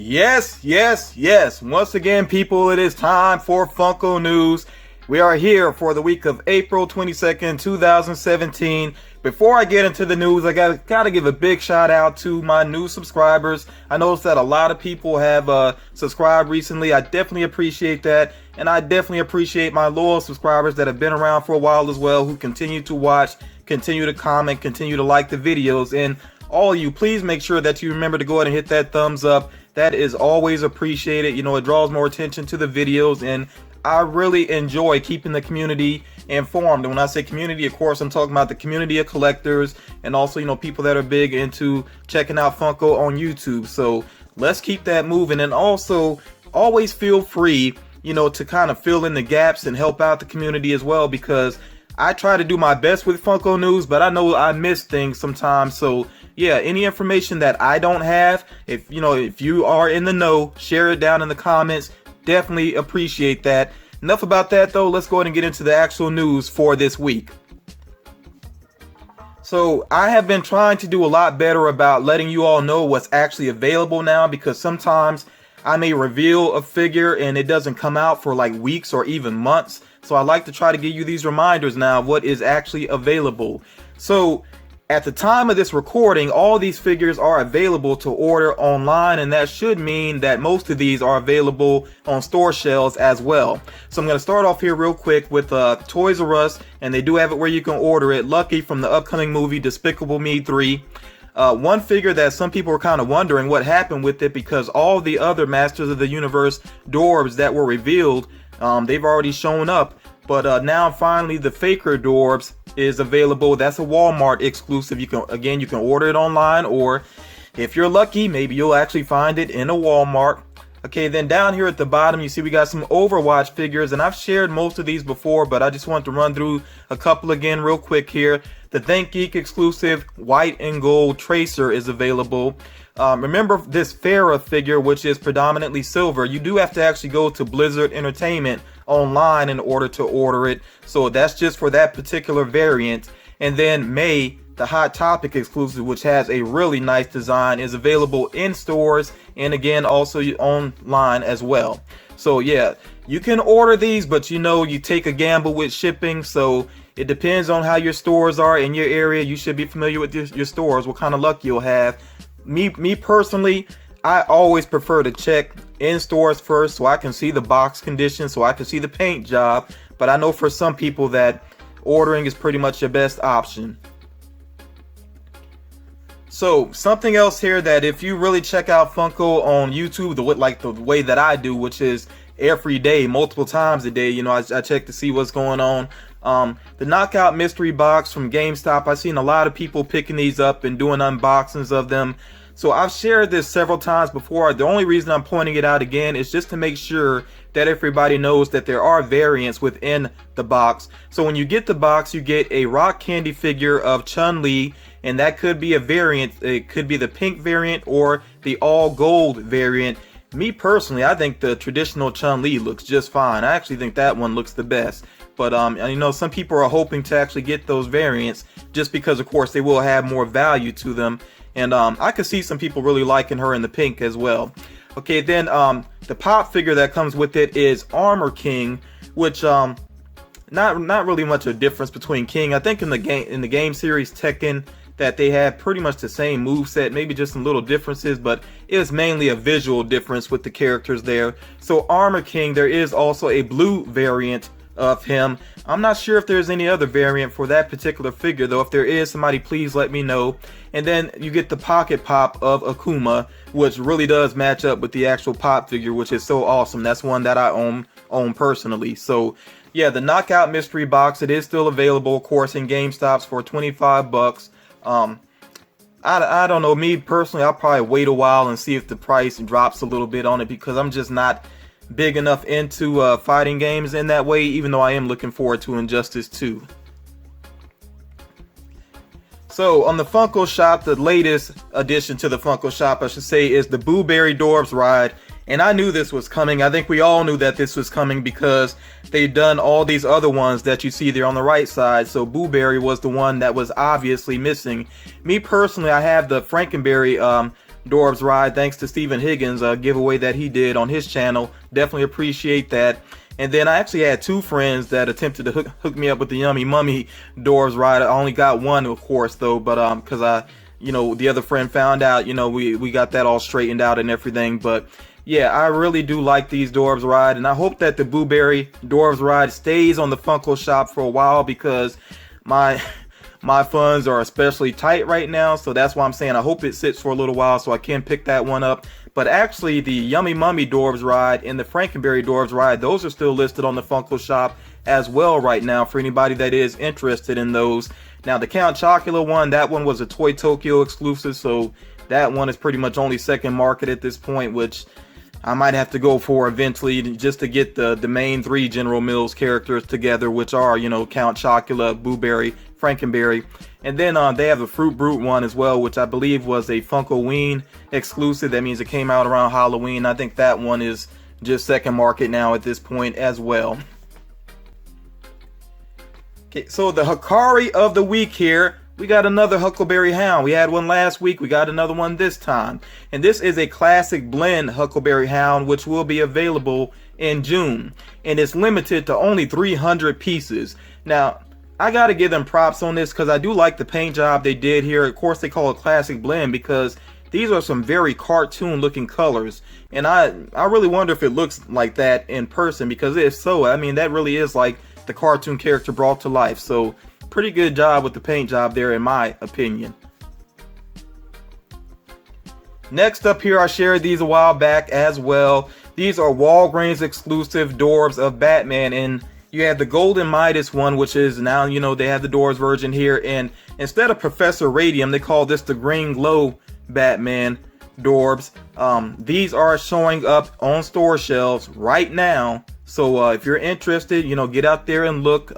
Yes. Once again, people, it is time for Funko News. We are here for the week of April 22nd, 2017. Before I get into the news, I gotta give a big shout out to my new subscribers. I noticed that a lot of people have subscribed recently. I definitely appreciate that. And I definitely appreciate my loyal subscribers that have been around for a while as well, who continue to watch, continue to comment, continue to like the videos. And all of you, please make sure that you remember to go ahead and hit that thumbs up. That is always appreciated. You know, it draws more attention to the videos, and I really enjoy keeping the community informed. And when I say community, of course, I'm talking about the community of collectors and also, you know, people that are big into checking out Funko on YouTube. So let's keep that moving. And also, always feel free, you know, to kind of fill in the gaps and help out the community as well, because I try to do my best with Funko News, but I know I miss things sometimes. So yeah, any information that I don't have, if you are in the know, share it down in the comments. Definitely appreciate that. Enough about that though. Let's go ahead and get into the actual news for this week. So I have been trying to do a lot better about letting you all know what's actually available now, because sometimes I may reveal a figure and it doesn't come out for like weeks or even months. So I like to try to give you these reminders now of what is actually available. So at the time of this recording, all these figures are available to order online, and that should mean that most of these are available on store shelves as well. So I'm going to start off here real quick with Toys R Us, and they do have it where you can order it. Lucky from the upcoming movie Despicable Me 3. One figure that some people were kind of wondering what happened with it, because all the other Masters of the Universe Dorbz that were revealed, they've already shown up. But now finally the Faker Dorbz is available. That's a Walmart exclusive. You can order it online, or if you're lucky, maybe you'll actually find it in a Walmart. Okay, then down here at the bottom, you see we got some Overwatch figures, and I've shared most of these before, but I just want to run through a couple again real quick here. The Thank Geek exclusive white and gold Tracer is available. Remember this Farah figure, which is predominantly silver. You do have to actually go to Blizzard Entertainment online in order to order it. So that's just for that particular variant. And then May, the Hot Topic exclusive, which has a really nice design, is available in stores and again also online as well. So yeah, you can order these, but you take a gamble with shipping. So it depends on how your stores are in your area. You should be familiar with your stores, what kind of luck you'll have. Me personally, I always prefer to check in stores first so I can see the box condition, so I can see the paint job. But I know for some people that ordering is pretty much your best option. So something else here, that if you really check out Funko on YouTube the way that I do, which is every day, multiple times a day, I check to see what's going on. The Knockout Mystery Box from GameStop, I've seen a lot of people picking these up and doing unboxings of them. So I've shared this several times before. The only reason I'm pointing it out again is just to make sure that everybody knows that there are variants within the box. So when you get the box, you get a rock candy figure of Chun-Li, and that could be a variant. It could be the pink variant or the all gold variant. Me personally, I think the traditional Chun-Li looks just fine. I actually think that one looks the best. But some people are hoping to actually get those variants just because, of course, they will have more value to them. And I could see some people really liking her in the pink as well. Okay, then the pop figure that comes with it is Armor King, which not really much of a difference between King. I think in the game series Tekken that they had pretty much the same moveset, maybe just some little differences, but it was mainly a visual difference with the characters there. So Armor King, there is also a blue variant of him. I'm not sure if there's any other variant for that particular figure though. If there is, somebody please let me know. And then you get the Pocket Pop of Akuma, which really does match up with the actual Pop figure, which is so awesome. That's one that I own personally. So yeah, the Knockout Mystery Box, it is still available, of course, in GameStops for 25 bucks. I don't know, me personally, I'll probably wait a while and see if the price drops a little bit on it, because I'm just not big enough into fighting games in that way, even though I am looking forward to Injustice 2. So on the Funko Shop, the latest addition to the Funko Shop, I should say, is the Boo Berry Dorbz ride. And I knew this was coming. I think we all knew that this was coming because they've done all these other ones that you see there on the right side. So Boo Berry was the one that was obviously missing. Me personally, I have the Frankenberry Dorbz ride, thanks to Stephen Higgins, giveaway that he did on his channel. Definitely appreciate that. And then I actually had two friends that attempted to hook me up with the Yummy Mummy Dorbz ride. I only got one, of course, though, but because the other friend found out, we got that all straightened out and everything. But yeah, I really do like these Dorbz ride, and I hope that the Blueberry Dorbz ride stays on the Funko shop for a while, because my funds are especially tight right now. So that's why I'm saying I hope it sits for a little while so I can pick that one up. But actually, the Yummy Mummy Dorbz ride and the Frankenberry Dorbz ride, those are still listed on the Funko shop as well right now for anybody that is interested in those. Now, the Count Chocula one, that one was a Toy Tokyo exclusive, so that one is pretty much only second market at this point, which I might have to go for eventually just to get the main three General Mills characters together, which are, Count Chocula, Blueberry, Frankenberry. And then they have the Fruit Brute one as well, which I believe was a Funkoween exclusive. That means it came out around Halloween. I think that one is just second market now at this point as well. Okay, so the Hikari of the week here. We got another Huckleberry Hound. We had one last week. We got another one this time. And this is a classic blend Huckleberry Hound, which will be available in June. And it's limited to only 300 pieces. Now, I got to give them props on this because I do like the paint job they did here. Of course, they call it classic blend because these are some very cartoon looking colors. And I really wonder if it looks like that in person, because if so, I mean, that really is like the cartoon character brought to life. So pretty good job with the paint job there, in my opinion. Next up here, I shared these a while back as well. These are Walgreens exclusive Dorbz of Batman, and you have the Golden Midas one, which is now, they have the Dorbz version here, and instead of Professor Radium, they call this the Green Glow Batman Dorbz. These are showing up on store shelves right now. So if you're interested, get out there and look.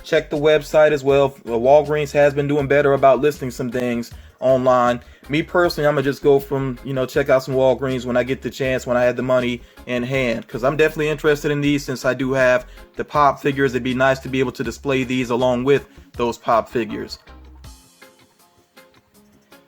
Check the website as well. Walgreens has been doing better about listing some things online. Me personally, I'm gonna just go from, check out some Walgreens when I get the chance, when I had the money in hand, because I'm definitely interested in these since I do have the pop figures. It'd be nice to be able to display these along with those pop figures.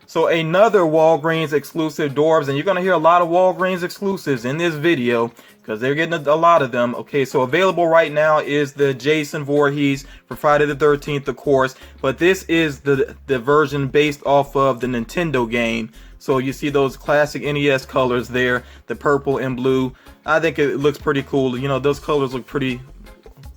So another Walgreens exclusive Dorbz, and you're going to hear a lot of Walgreens exclusives in this video because they're getting a lot of them. Okay, so available right now is the Jason Voorhees for Friday the 13th, of course, but this is the version based off of the Nintendo game. So you see those classic NES colors there, the purple and blue. I think it looks pretty cool. Those colors look pretty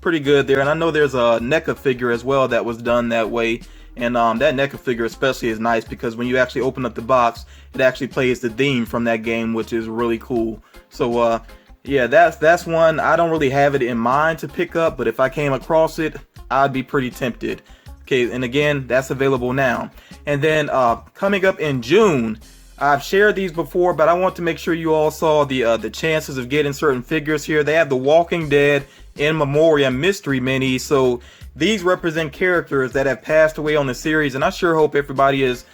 good there. And I know there's a NECA figure as well that was done that way. And that NECA figure especially is nice because when you actually open up the box, it actually plays the theme from that game, which is really cool. So yeah, that's one. I don't really have it in mind to pick up, but if I came across it, I'd be pretty tempted. Okay, and again, that's available now. And then coming up in June, I've shared these before, but I want to make sure you all saw the chances of getting certain figures here. They have the Walking Dead in Memorium mystery minis. So these represent characters that have passed away on the series, and I sure hope everybody is,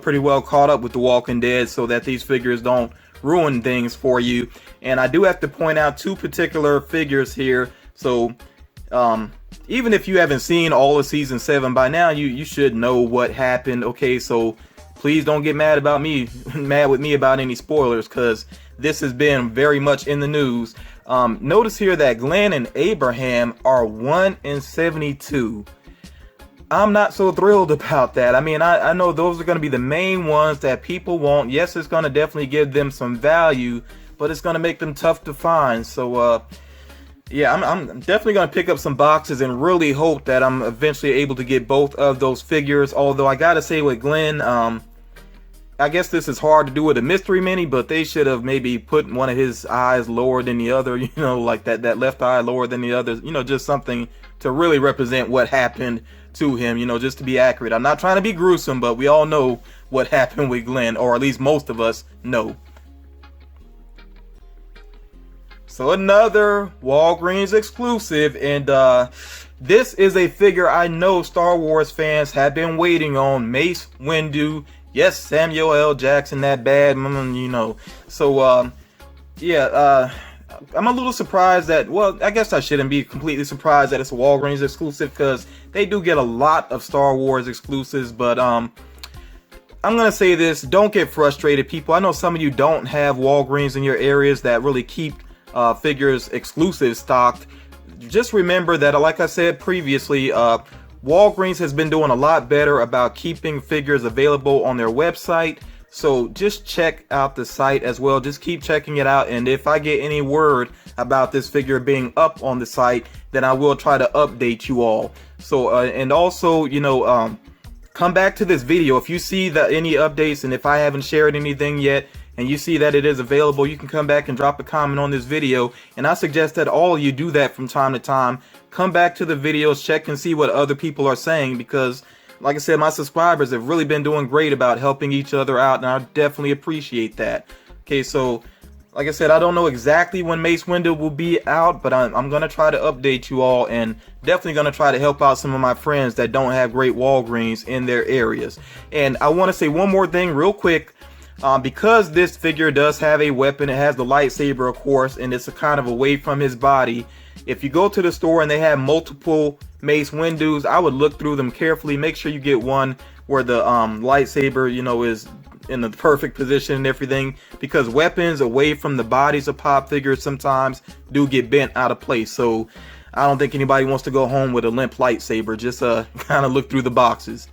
pretty well caught up with The Walking Dead so that these figures don't ruin things for you. And I do have to point out two particular figures here. So even if you haven't seen all of season 7 by now, you should know what happened. Okay, so please don't get mad with me about any spoilers, because this has been very much in the news. Notice here that Glenn and Abraham are 1 in 72. I'm not so thrilled about that. I mean, I know those are going to be the main ones that people want. Yes, it's going to definitely give them some value, but it's going to make them tough to find. So, yeah, I'm definitely going to pick up some boxes and really hope that I'm eventually able to get both of those figures. Although I got to say with Glenn, I guess this is hard to do with a mystery mini, but they should have maybe put one of his eyes lower than the other, like that left eye lower than the other, just something to really represent what happened to him, just to be accurate. I'm not trying to be gruesome, but we all know what happened with Glenn, or at least most of us know. So another Walgreens exclusive, and this is a figure I know Star Wars fans have been waiting on. Mace Windu. Yes, Samuel L. Jackson, that bad, So, yeah, I'm a little surprised that, well, I guess I shouldn't be completely surprised that it's a Walgreens exclusive, because they do get a lot of Star Wars exclusives, but I'm gonna say this, don't get frustrated, people. I know some of you don't have Walgreens in your areas that really keep figures exclusive stocked. Just remember that, like I said previously, Walgreens has been doing a lot better about keeping figures available on their website. So just check out the site as well. Just keep checking it out. And if I get any word about this figure being up on the site, then I will try to update you all. So, and also, you know, come back to this video. If you see that any updates, and if I haven't shared anything yet, and you see that it is available, you can come back and drop a comment on this video. And I suggest that all of you do that from time to time. Come back to the videos, check and see what other people are saying, because like I said, my subscribers have really been doing great about helping each other out, and I definitely appreciate that. Okay, so like I said, I don't know exactly when Mace Windu will be out, but I'm going to try to update you all, and definitely going to try to help out some of my friends that don't have great Walgreens in their areas. And I want to say one more thing real quick. Because this figure does have a weapon, it has the lightsaber, of course, and it's a kind of away from his body. If you go to the store and they have multiple Mace Windus, I would look through them carefully. Make sure you get one where the lightsaber, you know, is in the perfect position and everything, because weapons away from the bodies of pop figures sometimes do get bent out of place. So I don't think anybody wants to go home with a limp lightsaber. Just kind of look through the boxes.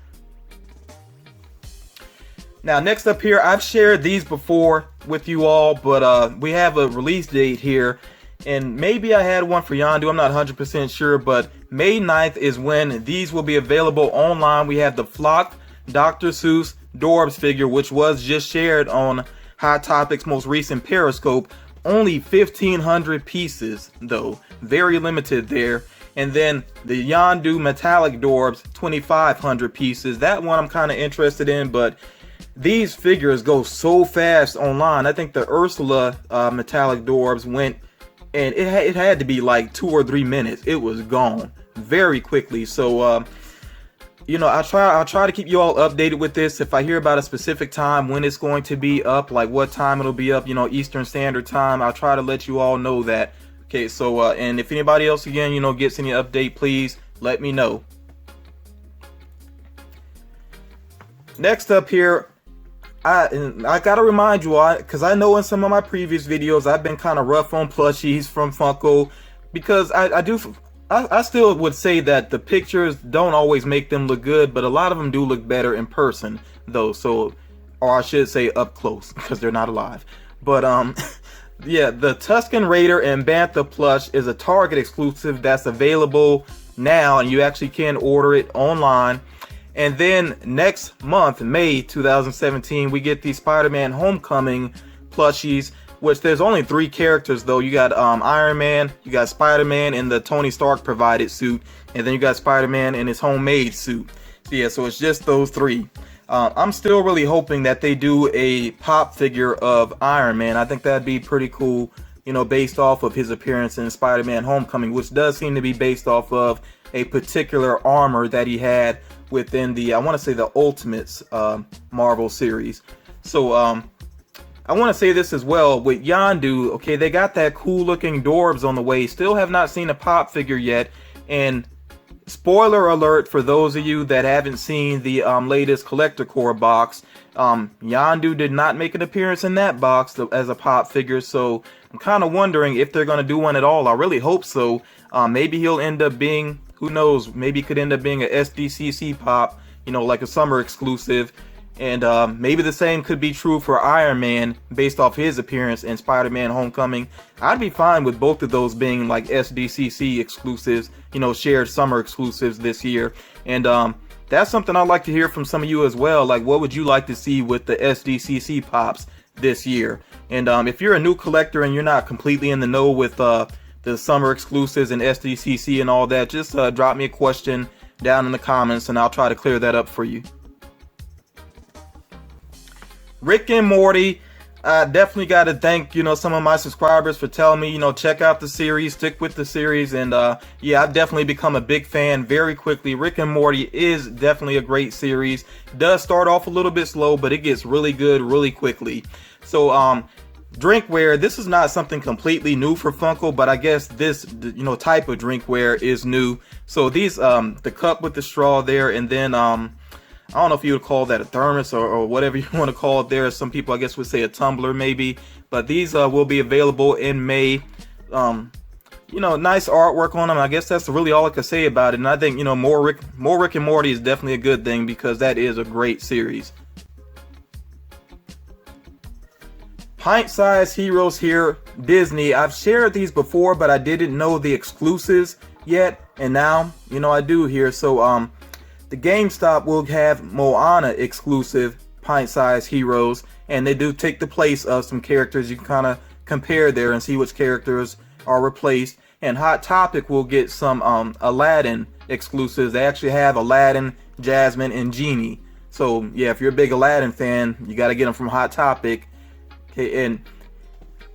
Now, next up here, I've shared these before with you all, but we have a release date here, and maybe I had one for Yondu, I'm not 100% sure, but May 9th is when these will be available online. We have the Flock Dr. Seuss Dorbz figure, which was just shared on Hot Topic's most recent Periscope. Only 1,500 pieces, though. Very limited there. And then the Yondu Metallic Dorbz, 2,500 pieces. That one I'm kind of interested in, but these figures go so fast online. I think the Ursula Metallic Dorbz went, and it had to be like 2 or 3 minutes. It was gone very quickly. So, you know, I'll try to keep you all updated with this. If I hear about a specific time when it's going to be up, like what time it'll be up, you know, Eastern Standard Time, I'll try to let you all know that. Okay, so, and if anybody else, again, you know, gets any update, please let me know. Next up here, I gotta remind you all, because I know in some of my previous videos I've been kind of rough on plushies from Funko, because I still would say that the pictures don't always make them look good, but a lot of them do look better in person though. So, or I should say up close, because they're not alive. But yeah, the Tuskan Raider and Bantha plush is a Target exclusive that's available now, and you actually can order it online. And then next month, May 2017, we get the Spider-Man Homecoming plushies, which there's only 3 characters though. You got Iron Man, you got Spider-Man in the Tony Stark provided suit, and then you got Spider-Man in his homemade suit. So yeah, so it's just those 3. I'm still really hoping that they do a pop figure of Iron Man. I think that'd be pretty cool, you know, based off of his appearance in Spider-Man Homecoming, which does seem to be based off of a particular armor that he had within the, I want to say, the Ultimates Marvel series. So I want to say this as well with Yondu. Okay, they got that cool looking Dorbz on the way. Still have not seen a pop figure yet, and spoiler alert for those of you that haven't seen the latest Collector Core box, Yondu did not make an appearance in that box as a pop figure. So I'm kind of wondering if they're going to do one at all. I really hope so. Maybe he'll end up being, who knows, maybe it could end up being a SDCC pop, you know, like a summer exclusive. And maybe the same could be true for Iron Man based off his appearance in Spider-Man Homecoming. I'd be fine with both of those being like SDCC exclusives, you know, shared summer exclusives this year. And that's something I'd like to hear from some of you as well. Like, what would you like to see with the SDCC pops this year? And if you're a new collector and you're not completely in the know with the summer exclusives and SDCC and all that, just drop me a question down in the comments and I'll try to clear that up for you. Rick and Morty, I definitely got to thank, you know, some of my subscribers for telling me, you know, check out the series, stick with the series. And yeah, I've definitely become a big fan very quickly. Rick and Morty is definitely a great series. It does start off a little bit slow, but it gets really good really quickly. So drinkware, this is not something completely new for Funko, but I guess this, you know, type of drinkware is new. So these, the cup with the straw there, and then I don't know if you would call that a thermos or whatever you want to call it there. Some people, I guess, would say a tumbler maybe. But these will be available in May. You know, nice artwork on them. I guess that's really all I could say about it. And I think, you know, more Rick and Morty is definitely a good thing because that is a great series. Pint-sized heroes here, Disney. I've shared these before, but I didn't know the exclusives yet. And now, you know, I do here. So, the GameStop will have Moana exclusive pint-sized heroes. And they do take the place of some characters you can kind of compare there and see which characters are replaced. And Hot Topic will get some Aladdin exclusives. They actually have Aladdin, Jasmine, and Genie. So yeah, if you're a big Aladdin fan, you got to get them from Hot Topic. Okay, and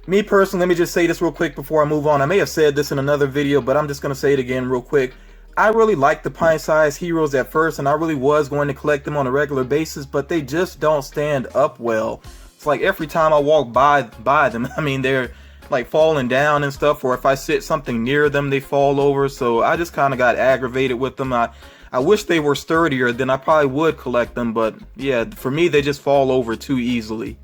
me personally, let me just say this real quick before I move on. I may have said this in another video, but I'm just going to say it again real quick. I really liked the pint-sized heroes at first, and I really was going to collect them on a regular basis, but they just don't stand up well. It's like every time I walk by them, I mean, they're like falling down and stuff, or if I sit something near them, they fall over. So I just kind of got aggravated with them. I wish they were sturdier, then I probably would collect them, but yeah, for me, they just fall over too easily.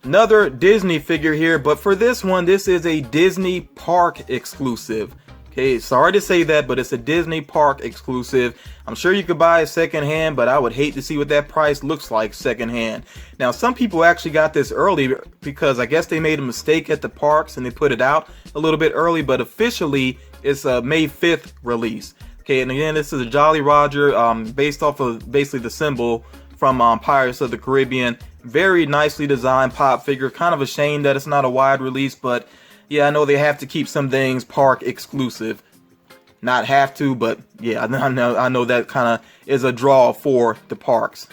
Another Disney figure here, but for this one, this is a Disney Park exclusive. Okay, sorry to say that, but it's a Disney Park exclusive. I'm sure you could buy it secondhand, but I would hate to see what that price looks like secondhand. Now, some people actually got this early because I guess they made a mistake at the parks and they put it out a little bit early, but officially it's a May 5th release. Okay, and again, this is a Jolly Roger based off of basically the symbol from Pirates of the Caribbean. Very nicely designed pop figure. Kind of a shame that it's not a wide release, but yeah, I know they have to keep some things park exclusive. Not have to, but yeah, I know that kind of is a draw for the parks.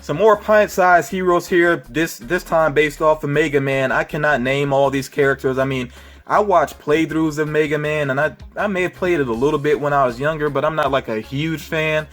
Some more pint-sized heroes here. This time based off of Mega Man. I cannot name all these characters. I mean, I watched playthroughs of Mega Man, and I may have played it a little bit when I was younger, but I'm not like a huge fan.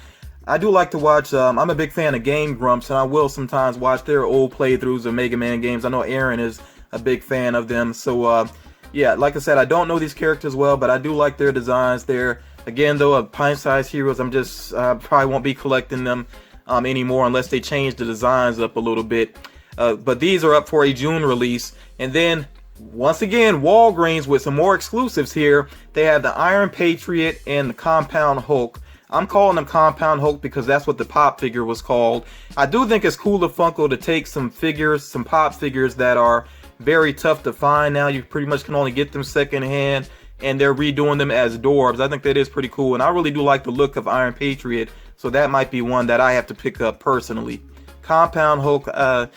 I do like to watch, I'm a big fan of Game Grumps, and I will sometimes watch their old playthroughs of Mega Man games. I know Aaron is a big fan of them. So, yeah, like I said, I don't know these characters well, but I do like their designs there. Again, though, pint-sized heroes, probably won't be collecting them anymore unless they change the designs up a little bit. But these are up for a June release. And then, once again, Walgreens with some more exclusives here. They have the Iron Patriot and the Compound Hulk. I'm calling them Compound Hulk because that's what the pop figure was called. I do think it's cool of Funko to take some figures, some pop figures that are very tough to find now. You pretty much can only get them secondhand, and they're redoing them as Dorbz. I think that is pretty cool, and I really do like the look of Iron Patriot, so that might be one that I have to pick up personally. Compound Hulk, I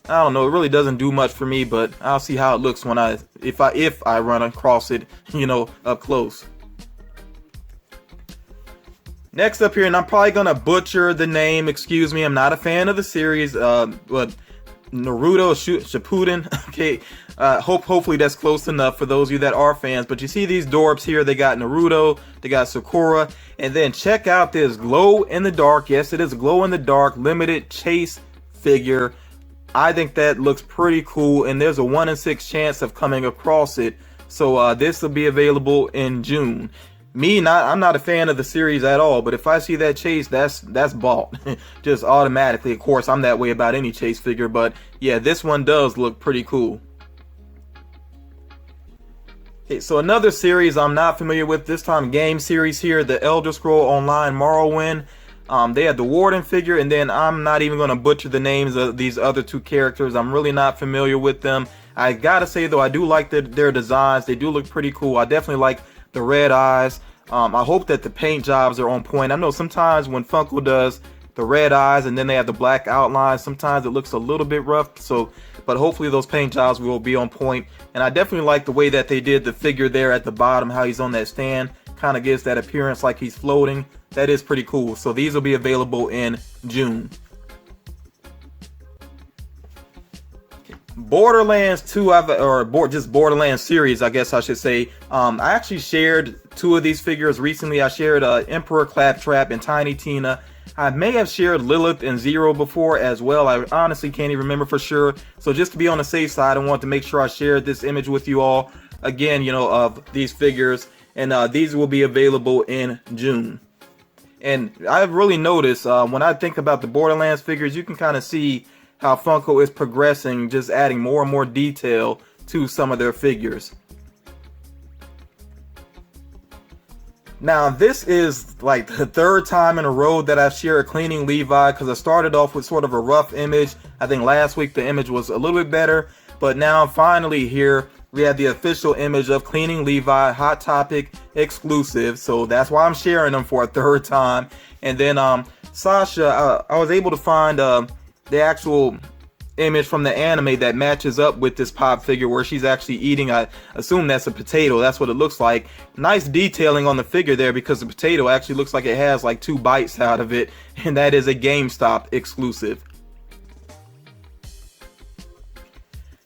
don't know, it really doesn't do much for me, but I'll see how it looks when if I run across it, you know, up close. Next up here, and I'm probably gonna butcher the name, excuse me, I'm not a fan of the series, but Naruto Shippuden. Okay, hopefully that's close enough for those of you that are fans. But you see these Dorbz here, they got Naruto, they got Sakura, and then check out this glow in the dark. Yes, it is a glow in the dark limited chase figure. I think that looks pretty cool, and there's a 1 in 6 chance of coming across it. So this will be available in June. I'm not a fan of the series at all, but if I see that chase, that's bought just automatically. Of course, I'm that way about any chase figure, but yeah, this one does look pretty cool. Okay, so another series I'm not familiar with, this time game series here, the Elder Scroll Online Morrowind. They had the Warden figure, and then I'm not even going to butcher the names of these other two characters. I'm really not familiar with them. I gotta say though, I do like their designs. They do look pretty cool. I definitely like the red eyes. I hope that the paint jobs are on point. I know sometimes when Funko does the red eyes and then they have the black outlines, sometimes it looks a little bit rough. But hopefully those paint jobs will be on point. And I definitely like the way that they did the figure there at the bottom, how he's on that stand. Kind of gives that appearance like he's floating. That is pretty cool. So these will be available in June. Borderlands 2, just Borderlands series, I guess I should say. I actually shared 2 of these figures recently. I shared Emperor Claptrap and Tiny Tina. I may have shared Lilith and Zero before as well. I honestly can't even remember for sure. So just to be on the safe side, I want to make sure I shared this image with you all. Again, you know, of these figures. and these will be available in June. And I've really noticed when I think about the Borderlands figures, you can kind of see how Funko is progressing, just adding more and more detail to some of their figures. Now, this is like the third time in a row that I've shared cleaning Levi, because I started off with sort of a rough image. I think last week the image was a little bit better, but now finally here we have the official image of cleaning Levi, Hot Topic exclusive. So that's why I'm sharing them for a third time. And then Sasha, I was able to find the actual image from the anime that matches up with this pop figure, where she's actually eating, I assume that's a potato. That's what it looks like. Nice detailing on the figure there, because the potato actually looks like it has like 2 bites out of it, and that is a GameStop exclusive.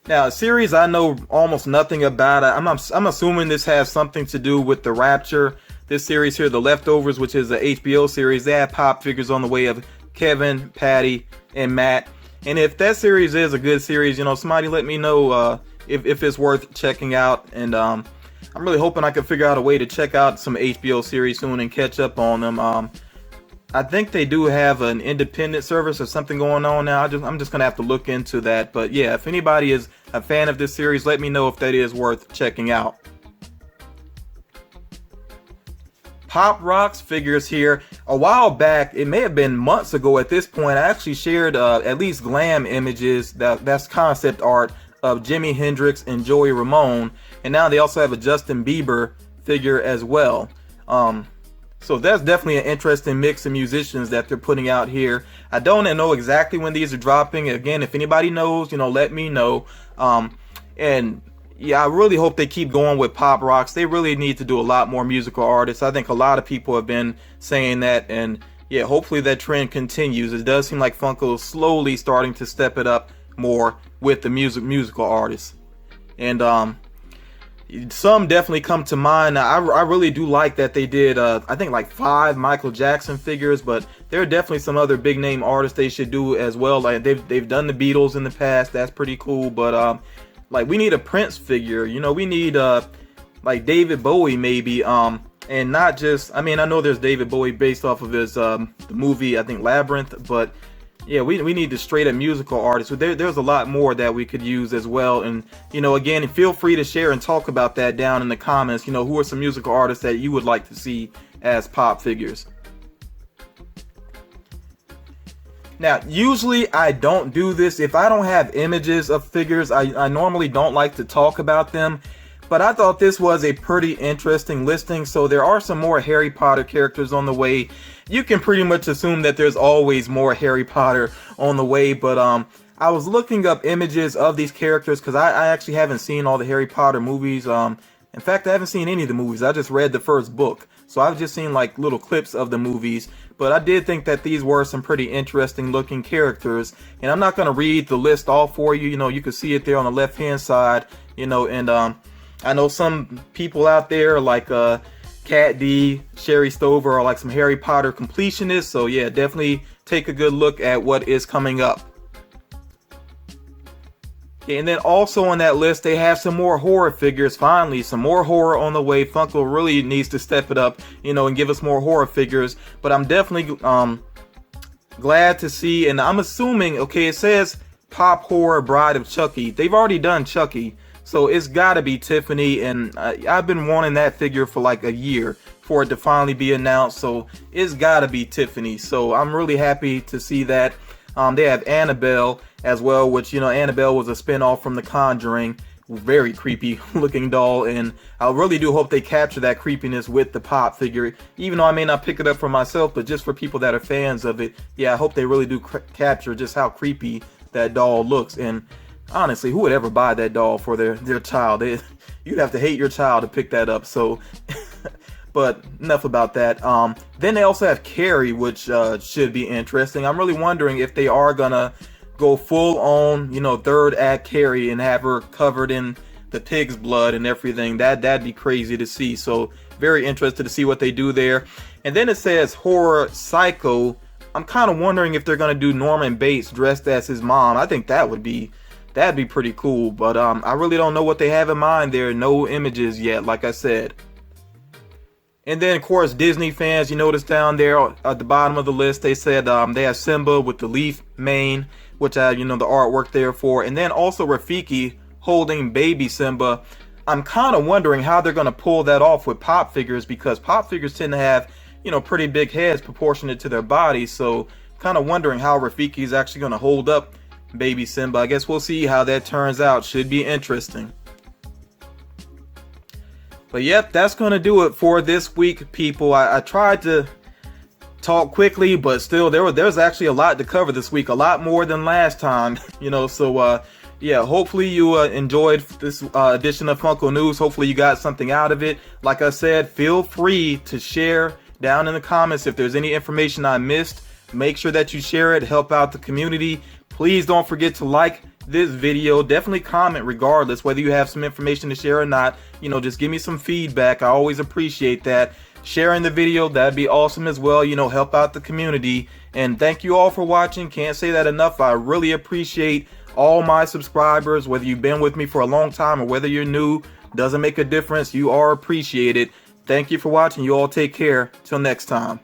Now, a series I know almost nothing about. I'm assuming this has something to do with the Rapture. This series here, The Leftovers, which is a HBO series, they have pop figures on the way of Kevin, Patty, and Matt. And if that series is a good series, you know, somebody let me know if it's worth checking out. And I'm really hoping I can figure out a way to check out some HBO series soon and catch up on them. I think they do have an independent service or something going on now. I'm just gonna have to look into that. But yeah, if anybody is a fan of this series, let me know if that is worth checking out. Pop Rocks figures here. A while back, it may have been months ago at this point, I actually shared at least glam images, that's concept art of Jimi Hendrix and Joey Ramone, and now they also have a Justin Bieber figure as well. So that's definitely an interesting mix of musicians that they're putting out here. I don't know exactly when these are dropping. Again, if anybody knows, you know, let me know. And yeah, I really hope they keep going with Pop Rocks. They really need to do a lot more musical artists. I think a lot of people have been saying that, and yeah, hopefully that trend continues. It does seem like Funko is slowly starting to step it up more with the musical artists. And some definitely come to mind. I really do like that they did, I think like 5 Michael Jackson figures, but there are definitely some other big name artists they should do as well. Like they've done the Beatles in the past. That's pretty cool, but like we need a Prince figure, you know, we need like David Bowie maybe, and not just, I mean, I know there's David Bowie based off of his the movie, I think Labyrinth, but yeah, we need the straight up musical artists. So there's a lot more that we could use as well. And you know, again, feel free to share and talk about that down in the comments. You know, who are some musical artists that you would like to see as pop figures? Now, usually I don't do this. If I don't have images of figures, I normally don't like to talk about them. But I thought this was a pretty interesting listing. So there are some more Harry Potter characters on the way. You can pretty much assume that there's always more Harry Potter on the way. But I was looking up images of these characters because I actually haven't seen all the Harry Potter movies. In fact, I haven't seen any of the movies. I just read the first book. So I've just seen like little clips of the movies. But I did think that these were some pretty interesting looking characters. And I'm not going to read the list all for you. You know, you can see it there on the left hand side. You know, and I know some people out there like Cat D, Sherry Stover are like some Harry Potter completionists. So yeah, definitely take a good look at what is coming up. And then also on that list, they have some more horror figures. Finally, some more horror on the way. Funko really needs to step it up, you know, and give us more horror figures. But I'm definitely glad to see, and I'm assuming, okay, it says Pop Horror Bride of Chucky. They've already done Chucky, so it's got to be Tiffany. And I've been wanting that figure for like a year for it to finally be announced. So it's got to be Tiffany. So I'm really happy to see that. They have Annabelle as well, which, you know, Annabelle was a spin-off from The Conjuring. Very creepy looking doll, and I really do hope they capture that creepiness with the pop figure, even though I may not pick it up for myself, but just for people that are fans of it, yeah, I hope they really do capture just how creepy that doll looks. And honestly, who would ever buy that doll for their child? You'd have to hate your child to pick that up. So but enough about that. Then they also have Carrie, which should be interesting. I'm really wondering if they are gonna go full on, you know, third act Carrie and have her covered in the pig's blood and everything. That'd be crazy to see. So very interested to see what they do there. And then it says Horror Psycho. I'm kind of wondering if they're gonna do Norman Bates dressed as his mom. I think that'd be pretty cool. But I really don't know what they have in mind there. No images yet, like I said. And then, of course, Disney fans, you notice down there at the bottom of the list, they said they have Simba with the leaf mane, which I, the artwork there for. And then also Rafiki holding baby Simba. I'm kind of wondering how they're going to pull that off with pop figures, because pop figures tend to have, pretty big heads proportionate to their bodies. So kind of wondering how Rafiki is actually going to hold up baby Simba. I guess we'll see how that turns out. Should be interesting. But yep, that's going to do it for this week, people. I tried to talk quickly, but still there's actually a lot to cover this week, a lot more than last time, so yeah, hopefully you enjoyed this edition of Funko News. Hopefully you got something out of it. Like I said, feel free to share down in the comments if there's any information I missed. Make sure that you share it, help out the community. Please don't forget to like this video. Definitely comment regardless whether you have some information to share or not. Just give me some feedback. I always appreciate that. Sharing the video, that'd be awesome as well. Help out the community. And thank you all for watching. Can't say that enough. I really appreciate all my subscribers, whether you've been with me for a long time or whether you're new. Doesn't make a difference. You are appreciated. Thank you for watching. You all take care. Till next time.